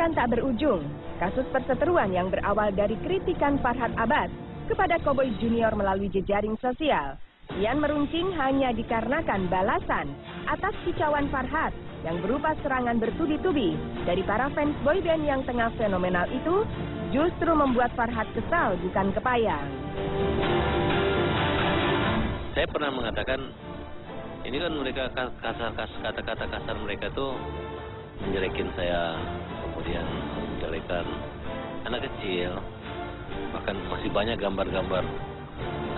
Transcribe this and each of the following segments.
akan tak berujung. Kasus perseteruan yang berawal dari kritikan Farhad Abbas kepada Cowboy Junior melalui jejaring sosial kian meruncing hanya dikarenakan balasan atas kicauan Farhad yang berupa serangan bertubi-tubi dari para fans boyband yang tengah fenomenal itu justru membuat Farhad kesal bukan kepayang. Saya pernah mengatakan, ini kan mereka kata-kata kasar mereka tuh menjelekin saya, kemudian menjelekan anak kecil, bahkan masih banyak gambar-gambar.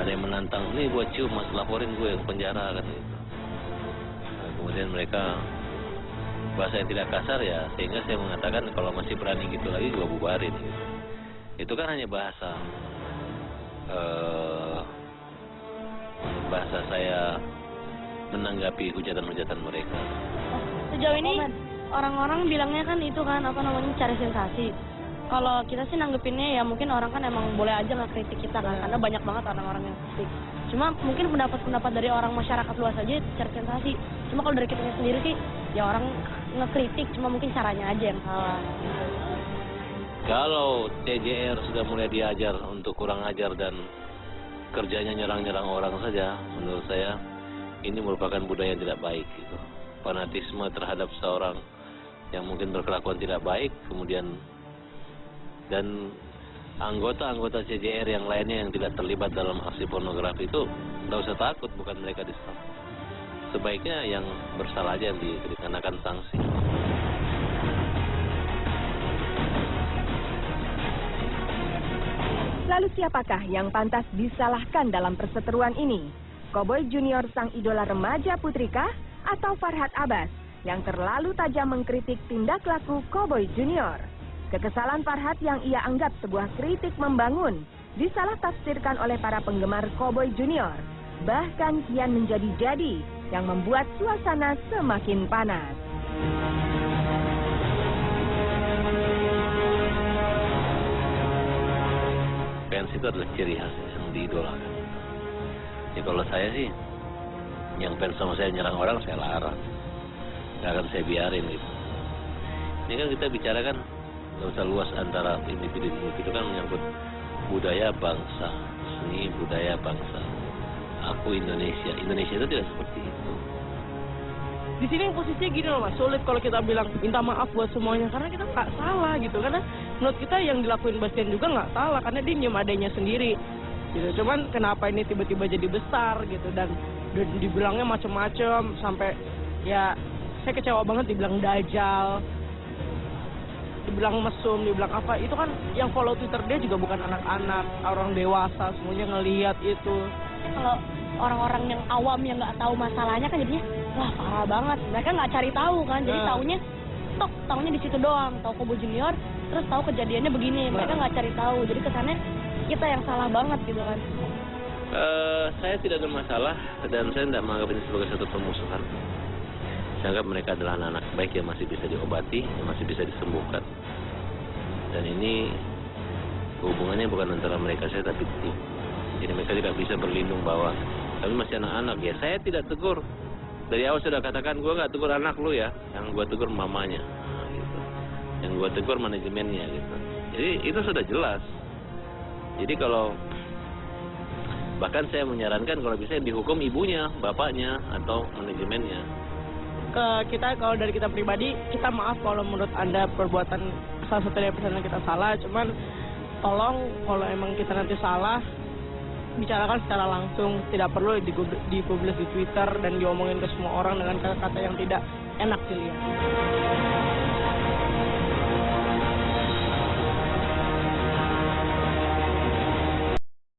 Ada yang menantang, nih gue cium, mas laporin gue ke penjara kan gitu. Nah, kemudian mereka bahasa yang tidak kasar ya, sehingga saya mengatakan kalau masih berani gitu lagi gue bubarin gitu. Itu kan hanya bahasa saya menanggapi hujatan-hujatan mereka. Sejauh ini orang-orang bilangnya kan itu kan cari sensasi. Kalau kita sih nanggepinnya ya mungkin orang kan emang boleh aja ngekritik kita kan, karena banyak banget orang-orang yang kritik. Cuma mungkin pendapat-pendapat dari orang masyarakat luas aja cari sensasi. Cuma kalau dari kita sendiri sih ya orang ngekritik, cuma mungkin caranya aja yang salah. Kalau TJR sudah mulai diajar untuk kurang ajar dan kerjanya nyerang-nyerang orang saja, menurut saya ini merupakan budaya yang tidak baik gitu. Fanatisme terhadap seorang yang mungkin berkelakuan tidak baik, kemudian dan anggota-anggota CJR yang lainnya yang tidak terlibat dalam aksi pornografi itu tidak usah takut, bukan mereka di-stop. Sebaiknya yang bersalah aja yang dikenakan sanksi. Lalu siapakah yang pantas disalahkan dalam perseteruan ini? Cowboy Junior sang idola remaja putrikah atau Farhad Abbas yang terlalu tajam mengkritik tindak laku Cowboy Junior? Kekesalan Farhad yang ia anggap sebuah kritik membangun disalah tafsirkan oleh para penggemar Cowboy Junior, bahkan kian menjadi-jadi yang membuat suasana semakin panas. Fans itu adalah ciri khas yang diidolakan. Ya kalau saya sih, yang fans sama saya nyerang orang saya larang, nggak akan saya biarin gitu. Ini kan kita bicara kan nggak usah luas antara individu-individu, itu kan menyangkut budaya bangsa, seni budaya bangsa. Aku Indonesia itu tidak seperti itu. Di sini posisinya gini loh mas, sulit kalau kita bilang minta maaf buat semuanya karena kita nggak salah gitu. Karena menurut kita yang dilakuin Bastian juga nggak salah karena dia nyium adanya sendiri gitu. Cuman kenapa ini tiba-tiba jadi besar gitu dan dibilangnya macam-macam sampai ya saya kecewa banget dibilang dajal, dibilang mesum, dibilang apa. Itu kan yang follow Twitter dia juga bukan anak-anak, orang dewasa semuanya ngelihat itu. Kalau orang-orang yang awam yang nggak tahu masalahnya kan jadinya wah parah banget. Mereka nggak cari tahu kan, jadi taunya di situ doang, tahu Cowboy Junior, terus tahu kejadiannya begini. Mereka nggak cari tahu, jadi kesannya kita yang salah banget gitu kan. Saya tidak ada masalah dan saya tidak menganggap ini sebagai satu permusuhan. Saya anggap mereka adalah anak-anak baik yang masih bisa diobati, yang masih bisa disembuhkan. Dan ini hubungannya bukan antara mereka saya tapi tim. Jadi mereka tidak bisa berlindung bahwa kami masih anak-anak. Ya saya tidak tegur. Dari awal sudah katakan gue nggak tegur anak lu ya, yang gue tegur mamanya, gitu. Yang gue tegur manajemennya gitu. Jadi itu sudah jelas. Jadi kalau bahkan saya menyarankan kalau bisa dihukum ibunya, bapaknya atau manajemennya. Kalau dari kita pribadi, kita maaf kalau menurut Anda perbuatan salah satu dari pesanan kita salah. Cuman tolong kalau emang kita nanti salah, bicarakan secara langsung, tidak perlu dipublis di Twitter dan diomongin ke semua orang dengan kata-kata yang tidak enak dilihat.